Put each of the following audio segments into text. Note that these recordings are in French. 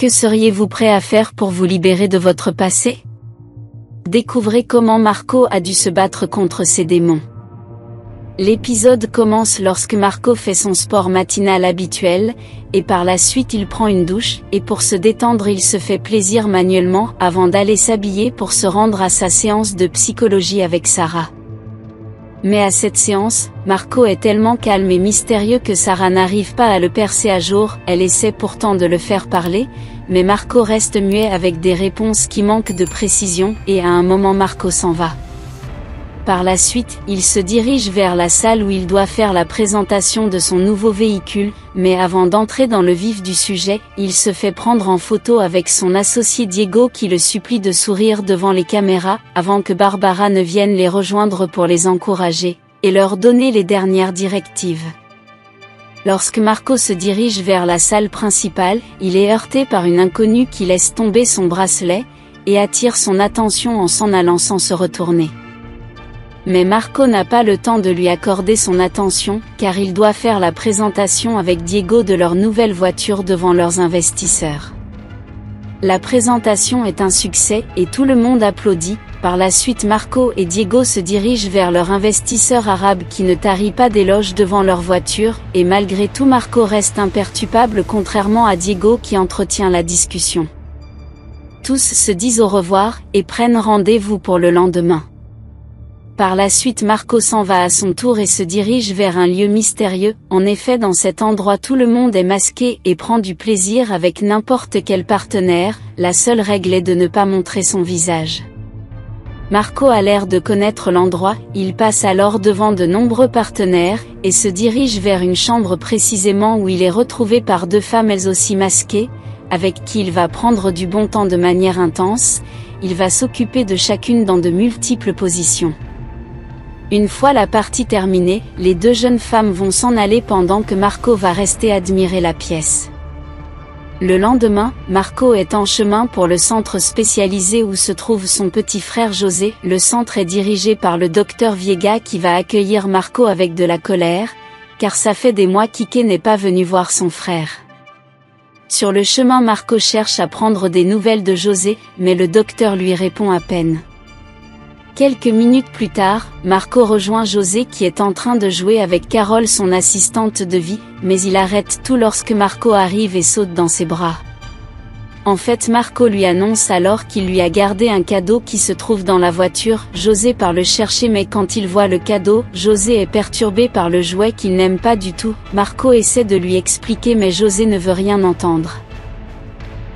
Que seriez-vous prêt à faire pour vous libérer de votre passé? Découvrez comment Marco a dû se battre contre ses démons. L'épisode commence lorsque Marco fait son sport matinal habituel, et par la suite il prend une douche, et pour se détendre il se fait plaisir manuellement avant d'aller s'habiller pour se rendre à sa séance de psychologie avec Sarah. Mais à cette séance, Marco est tellement calme et mystérieux que Sarah n'arrive pas à le percer à jour, elle essaie pourtant de le faire parler, mais Marco reste muet avec des réponses qui manquent de précision, et à un moment Marco s'en va. Par la suite, il se dirige vers la salle où il doit faire la présentation de son nouveau véhicule, mais avant d'entrer dans le vif du sujet, il se fait prendre en photo avec son associé Diego qui le supplie de sourire devant les caméras, avant que Barbara ne vienne les rejoindre pour les encourager, et leur donner les dernières directives. Lorsque Marco se dirige vers la salle principale, il est heurté par une inconnue qui laisse tomber son bracelet, et attire son attention en s'en allant sans se retourner. Mais Marco n'a pas le temps de lui accorder son attention, car il doit faire la présentation avec Diego de leur nouvelle voiture devant leurs investisseurs. La présentation est un succès, et tout le monde applaudit. Par la suite Marco et Diego se dirigent vers leur investisseur arabe qui ne tarit pas d'éloges devant leur voiture, et malgré tout Marco reste imperturbable contrairement à Diego qui entretient la discussion. Tous se disent au revoir, et prennent rendez-vous pour le lendemain. Par la suite Marco s'en va à son tour et se dirige vers un lieu mystérieux, en effet dans cet endroit tout le monde est masqué et prend du plaisir avec n'importe quel partenaire, la seule règle est de ne pas montrer son visage. Marco a l'air de connaître l'endroit, il passe alors devant de nombreux partenaires, et se dirige vers une chambre précisément où il est retrouvé par deux femmes elles aussi masquées, avec qui il va prendre du bon temps de manière intense, il va s'occuper de chacune dans de multiples positions. Une fois la partie terminée, les deux jeunes femmes vont s'en aller pendant que Marco va rester admirer la pièce. Le lendemain, Marco est en chemin pour le centre spécialisé où se trouve son petit frère José. Le centre est dirigé par le docteur Viega qui va accueillir Marco avec de la colère, car ça fait des mois qu'Ike n'est pas venu voir son frère. Sur le chemin Marco cherche à prendre des nouvelles de José, mais le docteur lui répond à peine. Quelques minutes plus tard, Marco rejoint José qui est en train de jouer avec Carole son assistante de vie, mais il arrête tout lorsque Marco arrive et saute dans ses bras. En fait Marco lui annonce alors qu'il lui a gardé un cadeau qui se trouve dans la voiture. José part le chercher mais quand il voit le cadeau, José est perturbé par le jouet qu'il n'aime pas du tout. Marco essaie de lui expliquer mais José ne veut rien entendre.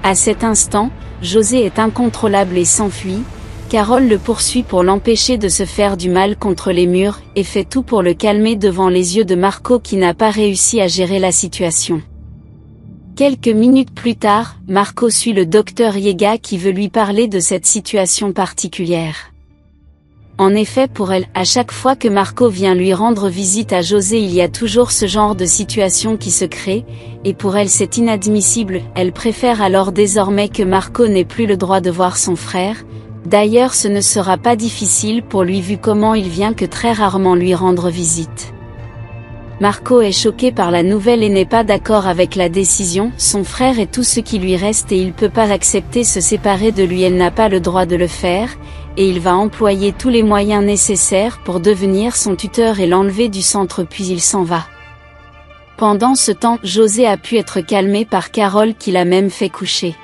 À cet instant, José est incontrôlable et s'enfuit. Carole le poursuit pour l'empêcher de se faire du mal contre les murs, et fait tout pour le calmer devant les yeux de Marco qui n'a pas réussi à gérer la situation. Quelques minutes plus tard, Marco suit le docteur Viega qui veut lui parler de cette situation particulière. En effet pour elle, à chaque fois que Marco vient lui rendre visite à José il y a toujours ce genre de situation qui se crée, et pour elle c'est inadmissible, elle préfère alors désormais que Marco n'ait plus le droit de voir son frère. D'ailleurs ce ne sera pas difficile pour lui vu comment il vient que très rarement lui rendre visite. Marco est choqué par la nouvelle et n'est pas d'accord avec la décision, son frère est tout ce qui lui reste et il peut pas accepter se séparer de lui, elle n'a pas le droit de le faire, et il va employer tous les moyens nécessaires pour devenir son tuteur et l'enlever du centre puis il s'en va. Pendant ce temps, José a pu être calmé par Carole qui l'a même fait coucher.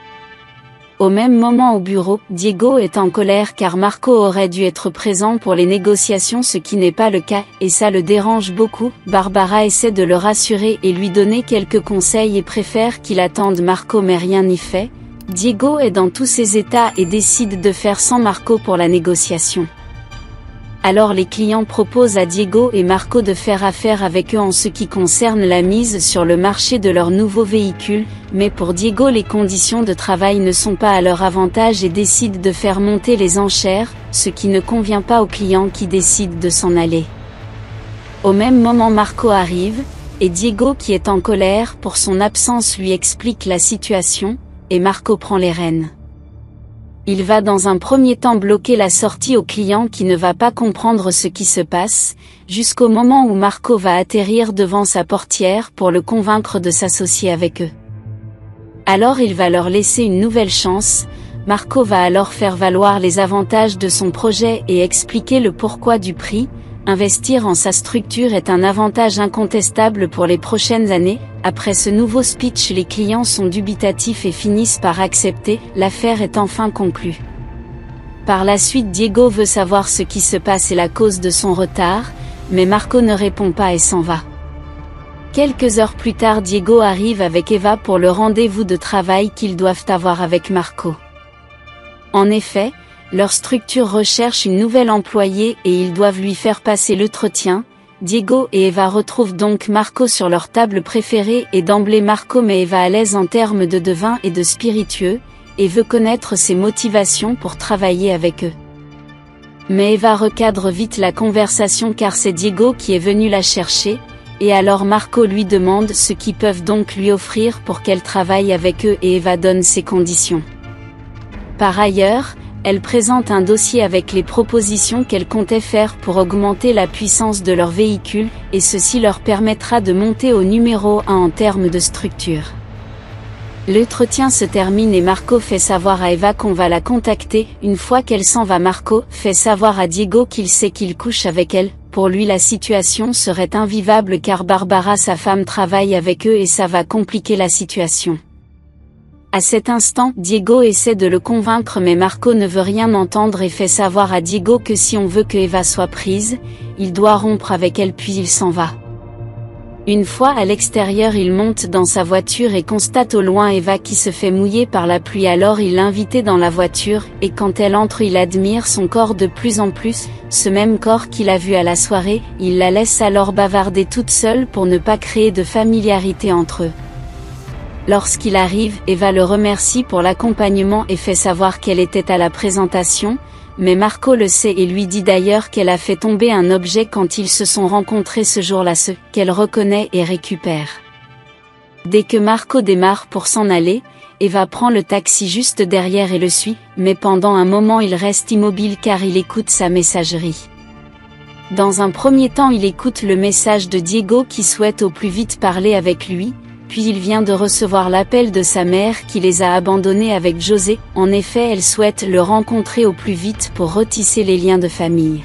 Au même moment au bureau, Diego est en colère car Marco aurait dû être présent pour les négociations ce qui n'est pas le cas, et ça le dérange beaucoup. Barbara essaie de le rassurer et lui donner quelques conseils et préfère qu'il attende Marco mais rien n'y fait. Diego est dans tous ses états et décide de faire sans Marco pour la négociation. Alors les clients proposent à Diego et Marco de faire affaire avec eux en ce qui concerne la mise sur le marché de leur nouveau véhicule, mais pour Diego les conditions de travail ne sont pas à leur avantage et décide de faire monter les enchères, ce qui ne convient pas aux clients qui décident de s'en aller. Au même moment Marco arrive, et Diego qui est en colère pour son absence lui explique la situation, et Marco prend les rênes. Il va dans un premier temps bloquer la sortie au client qui ne va pas comprendre ce qui se passe, jusqu'au moment où Marco va atterrir devant sa portière pour le convaincre de s'associer avec eux. Alors il va leur laisser une nouvelle chance. Marco va alors faire valoir les avantages de son projet et expliquer le pourquoi du prix. Investir en sa structure est un avantage incontestable pour les prochaines années. Après ce nouveau speech, les clients sont dubitatifs et finissent par accepter. L'affaire est enfin conclue. Par la suite, Diego veut savoir ce qui se passe et la cause de son retard, mais Marco ne répond pas et s'en va. Quelques heures plus tard, Diego arrive avec Eva pour le rendez-vous de travail qu'ils doivent avoir avec Marco. En effet, leur structure recherche une nouvelle employée et ils doivent lui faire passer l'entretien. Diego et Eva retrouvent donc Marco sur leur table préférée et d'emblée Marco met Eva à l'aise en termes de vin et de spiritueux, et veut connaître ses motivations pour travailler avec eux. Mais Eva recadre vite la conversation car c'est Diego qui est venu la chercher, et alors Marco lui demande ce qu'ils peuvent donc lui offrir pour qu'elle travaille avec eux et Eva donne ses conditions. Par ailleurs, elle présente un dossier avec les propositions qu'elle comptait faire pour augmenter la puissance de leur véhicule, et ceci leur permettra de monter au numéro 1 en termes de structure. L'entretien se termine et Marco fait savoir à Eva qu'on va la contacter. Une fois qu'elle s'en va, Marco fait savoir à Diego qu'il sait qu'il couche avec elle. Pour lui, la situation serait invivable car Barbara, sa femme, travaille avec eux et ça va compliquer la situation. À cet instant, Diego essaie de le convaincre mais Marco ne veut rien entendre et fait savoir à Diego que si on veut que Eva soit prise, il doit rompre avec elle puis il s'en va. Une fois à l'extérieur, il monte dans sa voiture et constate au loin Eva qui se fait mouiller par la pluie. Alors il l'invite dans la voiture, et quand elle entre il admire son corps de plus en plus, ce même corps qu'il a vu à la soirée. Il la laisse alors bavarder toute seule pour ne pas créer de familiarité entre eux. Lorsqu'il arrive, Eva le remercie pour l'accompagnement et fait savoir qu'elle était à la présentation, mais Marco le sait et lui dit d'ailleurs qu'elle a fait tomber un objet quand ils se sont rencontrés ce jour-là, ce qu'elle reconnaît et récupère. Dès que Marco démarre pour s'en aller, Eva prend le taxi juste derrière et le suit, mais pendant un moment il reste immobile car il écoute sa messagerie. Dans un premier temps, il écoute le message de Diego qui souhaite au plus vite parler avec lui. Puis il vient de recevoir l'appel de sa mère qui les a abandonnés avec José. En effet, elle souhaite le rencontrer au plus vite pour retisser les liens de famille.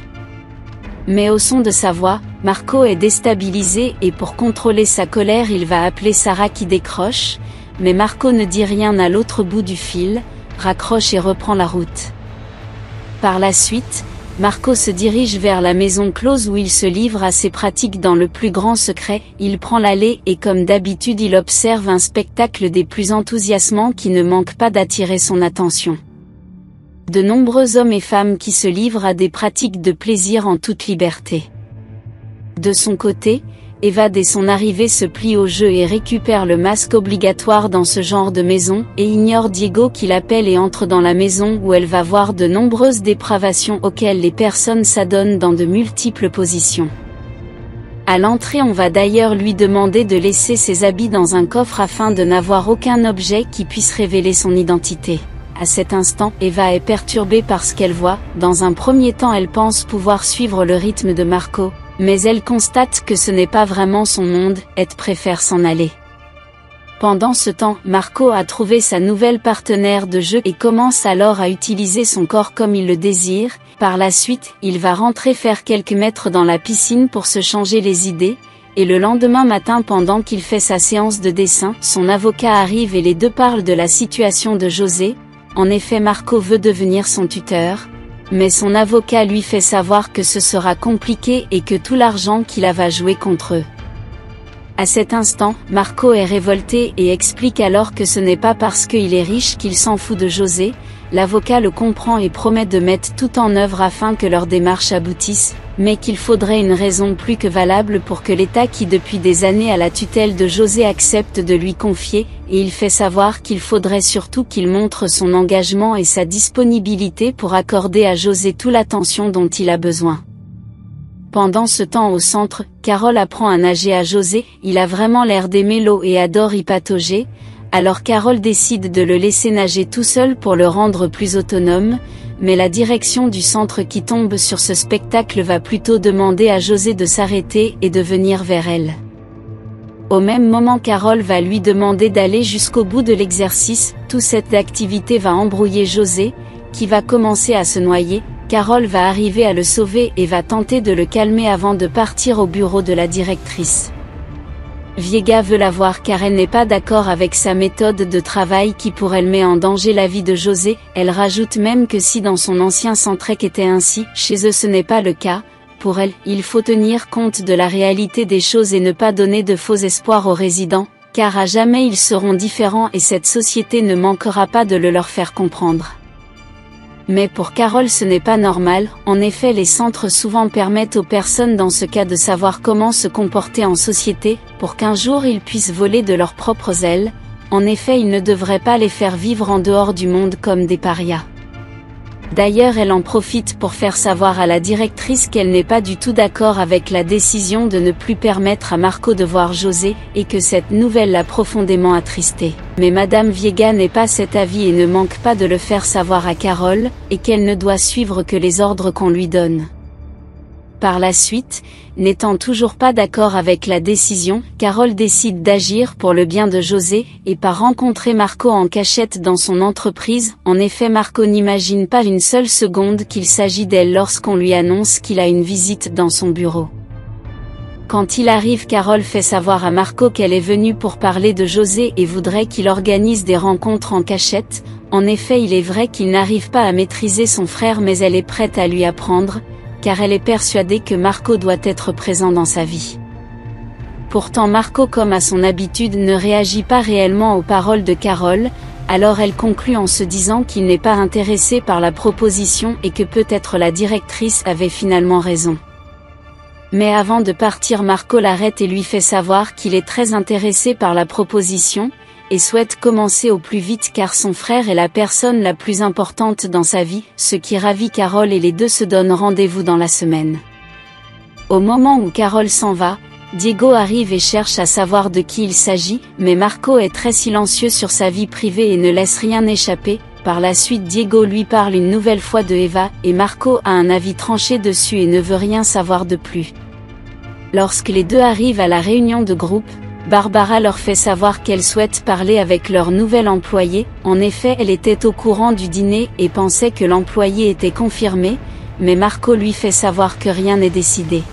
Mais au son de sa voix, Marco est déstabilisé et pour contrôler sa colère, il va appeler Sarah qui décroche, mais Marco ne dit rien à l'autre bout du fil, raccroche et reprend la route. Par la suite, Marco se dirige vers la maison close où il se livre à ses pratiques dans le plus grand secret. Il prend l'allée et comme d'habitude il observe un spectacle des plus enthousiasmants qui ne manque pas d'attirer son attention. De nombreux hommes et femmes qui se livrent à des pratiques de plaisir en toute liberté. De son côté, Eva dès son arrivée se plie au jeu et récupère le masque obligatoire dans ce genre de maison, et ignore Diego qui l'appelle et entre dans la maison où elle va voir de nombreuses dépravations auxquelles les personnes s'adonnent dans de multiples positions. À l'entrée, on va d'ailleurs lui demander de laisser ses habits dans un coffre afin de n'avoir aucun objet qui puisse révéler son identité. À cet instant, Eva est perturbée par ce qu'elle voit. Dans un premier temps, elle pense pouvoir suivre le rythme de Marco, mais elle constate que ce n'est pas vraiment son monde, elle préfère s'en aller. Pendant ce temps, Marco a trouvé sa nouvelle partenaire de jeu et commence alors à utiliser son corps comme il le désire. Par la suite, il va rentrer faire quelques mètres dans la piscine pour se changer les idées, et le lendemain matin pendant qu'il fait sa séance de dessin, son avocat arrive et les deux parlent de la situation de José. En effet, Marco veut devenir son tuteur, mais son avocat lui fait savoir que ce sera compliqué et que tout l'argent qu'il a va jouer contre eux. À cet instant, Marco est révolté et explique alors que ce n'est pas parce qu'il est riche qu'il s'en fout de José. L'avocat le comprend et promet de mettre tout en œuvre afin que leur démarche aboutisse, mais qu'il faudrait une raison plus que valable pour que l'État qui depuis des années a la tutelle de José accepte de lui confier, et il fait savoir qu'il faudrait surtout qu'il montre son engagement et sa disponibilité pour accorder à José toute l'attention dont il a besoin. Pendant ce temps au centre, Carole apprend à nager à José, il a vraiment l'air d'aimer l'eau et adore y patauger. Alors Carole décide de le laisser nager tout seul pour le rendre plus autonome, mais la direction du centre qui tombe sur ce spectacle va plutôt demander à José de s'arrêter et de venir vers elle. Au même moment, Carole va lui demander d'aller jusqu'au bout de l'exercice. Toute cette activité va embrouiller José, qui va commencer à se noyer. Carole va arriver à le sauver et va tenter de le calmer avant de partir au bureau de la directrice. Viega veut la voir car elle n'est pas d'accord avec sa méthode de travail qui pour elle met en danger la vie de José. Elle rajoute même que si dans son ancien Centrec était ainsi, chez eux ce n'est pas le cas. Pour elle, il faut tenir compte de la réalité des choses et ne pas donner de faux espoirs aux résidents, car à jamais ils seront différents et cette société ne manquera pas de le leur faire comprendre. Mais pour Carole ce n'est pas normal, en effet les centres souvent permettent aux personnes dans ce cas de savoir comment se comporter en société, pour qu'un jour ils puissent voler de leurs propres ailes. En effet ils ne devraient pas les faire vivre en dehors du monde comme des parias. D'ailleurs elle en profite pour faire savoir à la directrice qu'elle n'est pas du tout d'accord avec la décision de ne plus permettre à Marco de voir José, et que cette nouvelle l'a profondément attristée. Mais Madame Viega n'est pas cet avis et ne manque pas de le faire savoir à Carole, et qu'elle ne doit suivre que les ordres qu'on lui donne. Par la suite, n'étant toujours pas d'accord avec la décision, Carole décide d'agir pour le bien de José, et part rencontrer Marco en cachette dans son entreprise. En effet Marco n'imagine pas une seule seconde qu'il s'agit d'elle lorsqu'on lui annonce qu'il a une visite dans son bureau. Quand il arrive, Carole fait savoir à Marco qu'elle est venue pour parler de José et voudrait qu'il organise des rencontres en cachette. En effet il est vrai qu'il n'arrive pas à maîtriser son frère mais elle est prête à lui apprendre, car elle est persuadée que Marco doit être présent dans sa vie. Pourtant Marco comme à son habitude ne réagit pas réellement aux paroles de Carole, alors elle conclut en se disant qu'il n'est pas intéressé par la proposition et que peut-être la directrice avait finalement raison. Mais avant de partir Marco l'arrête et lui fait savoir qu'il est très intéressé par la proposition, et souhaite commencer au plus vite car son frère est la personne la plus importante dans sa vie, ce qui ravit Carole et les deux se donnent rendez-vous dans la semaine. Au moment où Carole s'en va, Diego arrive et cherche à savoir de qui il s'agit, mais Marco est très silencieux sur sa vie privée et ne laisse rien échapper. Par la suite Diego lui parle une nouvelle fois de Eva, et Marco a un avis tranché dessus et ne veut rien savoir de plus. Lorsque les deux arrivent à la réunion de groupe, Barbara leur fait savoir qu'elle souhaite parler avec leur nouvel employé. En effet elle était au courant du dîner et pensait que l'employé était confirmé, mais Marco lui fait savoir que rien n'est décidé.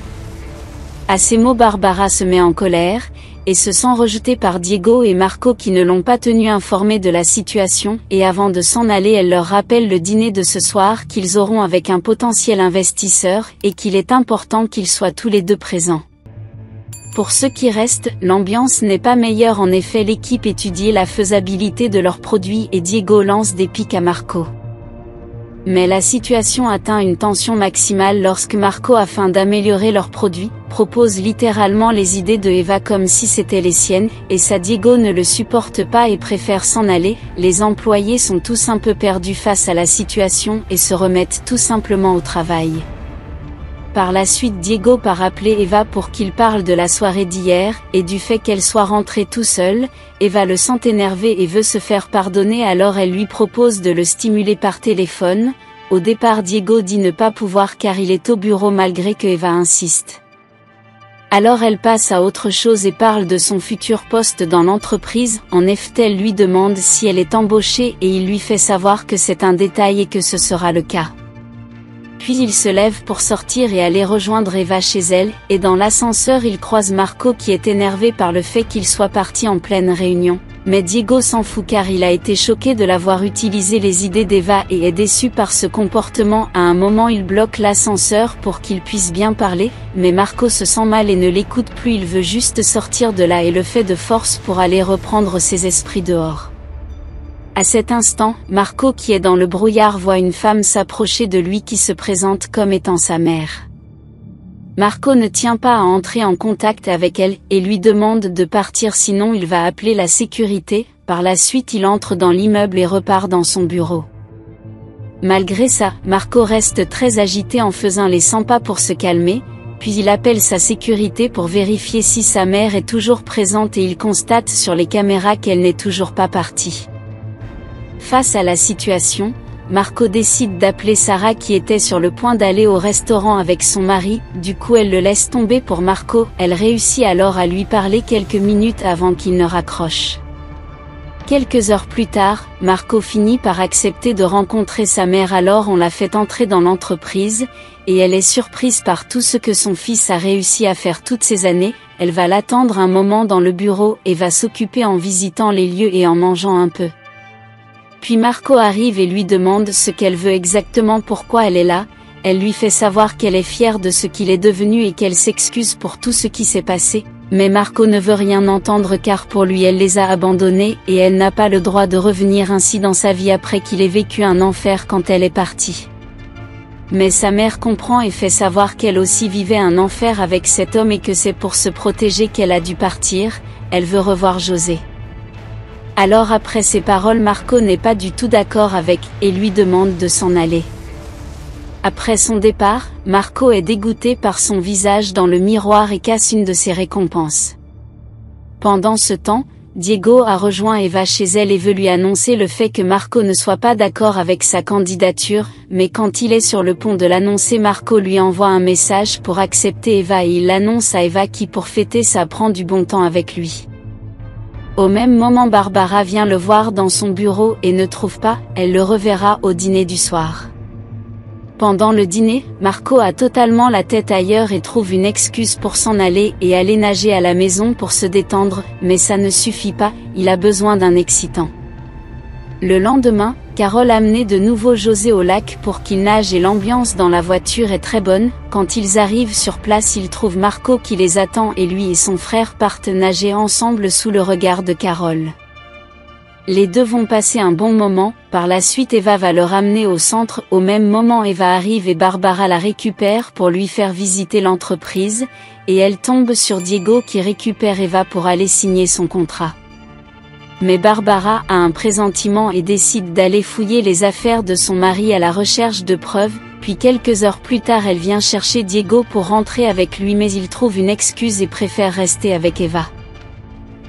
À ces mots Barbara se met en colère, et se sent rejetée par Diego et Marco qui ne l'ont pas tenu informée de la situation, et avant de s'en aller elle leur rappelle le dîner de ce soir qu'ils auront avec un potentiel investisseur, et qu'il est important qu'ils soient tous les deux présents. Pour ceux qui restent, l'ambiance n'est pas meilleure. En effet l'équipe étudie la faisabilité de leurs produits et Diego lance des pics à Marco. Mais la situation atteint une tension maximale lorsque Marco, afin d'améliorer leurs produits, propose littéralement les idées de Eva comme si c'était les siennes, et ça Diego ne le supporte pas et préfère s'en aller. Les employés sont tous un peu perdus face à la situation et se remettent tout simplement au travail. Par la suite Diego part appeler Eva pour qu'il parle de la soirée d'hier, et du fait qu'elle soit rentrée tout seule. Eva le sent énervé et veut se faire pardonner, alors elle lui propose de le stimuler par téléphone. Au départ Diego dit ne pas pouvoir car il est au bureau malgré que Eva insiste. Alors elle passe à autre chose et parle de son futur poste dans l'entreprise. En effet elle lui demande si elle est embauchée et il lui fait savoir que c'est un détail et que ce sera le cas. Puis il se lève pour sortir et aller rejoindre Eva chez elle, et dans l'ascenseur il croise Marco qui est énervé par le fait qu'il soit parti en pleine réunion. Mais Diego s'en fout car il a été choqué de l'avoir utilisé les idées d'Eva et est déçu par ce comportement. À un moment il bloque l'ascenseur pour qu'il puisse bien parler, mais Marco se sent mal et ne l'écoute plus, il veut juste sortir de là et le fait de force pour aller reprendre ses esprits dehors. À cet instant, Marco qui est dans le brouillard voit une femme s'approcher de lui qui se présente comme étant sa mère. Marco ne tient pas à entrer en contact avec elle, et lui demande de partir sinon il va appeler la sécurité. Par la suite il entre dans l'immeuble et repart dans son bureau. Malgré ça, Marco reste très agité en faisant les 100 pas pour se calmer, puis il appelle sa sécurité pour vérifier si sa mère est toujours présente et il constate sur les caméras qu'elle n'est toujours pas partie. Face à la situation, Marco décide d'appeler Sarah qui était sur le point d'aller au restaurant avec son mari, du coup elle le laisse tomber pour Marco, elle réussit alors à lui parler quelques minutes avant qu'il ne raccroche. Quelques heures plus tard, Marco finit par accepter de rencontrer sa mère, alors on la fait entrer dans l'entreprise, et elle est surprise par tout ce que son fils a réussi à faire toutes ces années. Elle va l'attendre un moment dans le bureau et va s'occuper en visitant les lieux et en mangeant un peu. Puis Marco arrive et lui demande ce qu'elle veut exactement, pourquoi elle est là. Elle lui fait savoir qu'elle est fière de ce qu'il est devenu et qu'elle s'excuse pour tout ce qui s'est passé. Mais Marco ne veut rien entendre car pour lui elle les a abandonnés et elle n'a pas le droit de revenir ainsi dans sa vie après qu'il ait vécu un enfer quand elle est partie. Mais sa mère comprend et fait savoir qu'elle aussi vivait un enfer avec cet homme et que c'est pour se protéger qu'elle a dû partir. Elle veut revoir José. Alors après ces paroles, Marco n'est pas du tout d'accord avec et lui demande de s'en aller. Après son départ, Marco est dégoûté par son visage dans le miroir et casse une de ses récompenses. Pendant ce temps, Diego a rejoint Eva chez elle et veut lui annoncer le fait que Marco ne soit pas d'accord avec sa candidature, mais quand il est sur le pont de l'annoncer, Marco lui envoie un message pour accepter Eva et il l'annonce à Eva qui pour fêter ça prend du bon temps avec lui. Au même moment, Barbara vient le voir dans son bureau et ne trouve pas, elle le reverra au dîner du soir. Pendant le dîner, Marco a totalement la tête ailleurs et trouve une excuse pour s'en aller et aller nager à la maison pour se détendre, mais ça ne suffit pas, il a besoin d'un excitant. Le lendemain, Carole amenait de nouveau José au lac pour qu'il nage et l'ambiance dans la voiture est très bonne. Quand ils arrivent sur place, ils trouvent Marco qui les attend et lui et son frère partent nager ensemble sous le regard de Carole. Les deux vont passer un bon moment. Par la suite, Eva va le ramener au centre. Au même moment, Eva arrive et Barbara la récupère pour lui faire visiter l'entreprise, et elle tombe sur Diego qui récupère Eva pour aller signer son contrat. Mais Barbara a un pressentiment et décide d'aller fouiller les affaires de son mari à la recherche de preuves, puis quelques heures plus tard elle vient chercher Diego pour rentrer avec lui mais il trouve une excuse et préfère rester avec Eva.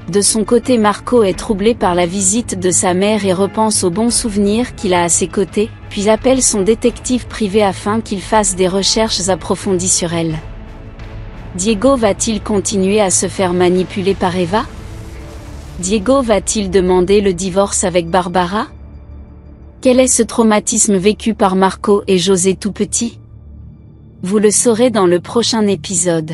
De son côté, Marco est troublé par la visite de sa mère et repense aux bons souvenirs qu'il a à ses côtés, puis appelle son détective privé afin qu'il fasse des recherches approfondies sur elle. Diego va-t-il continuer à se faire manipuler par Eva? Diego va-t-il demander le divorce avec Barbara? Quel est ce traumatisme vécu par Marco et José tout petit? Vous le saurez dans le prochain épisode.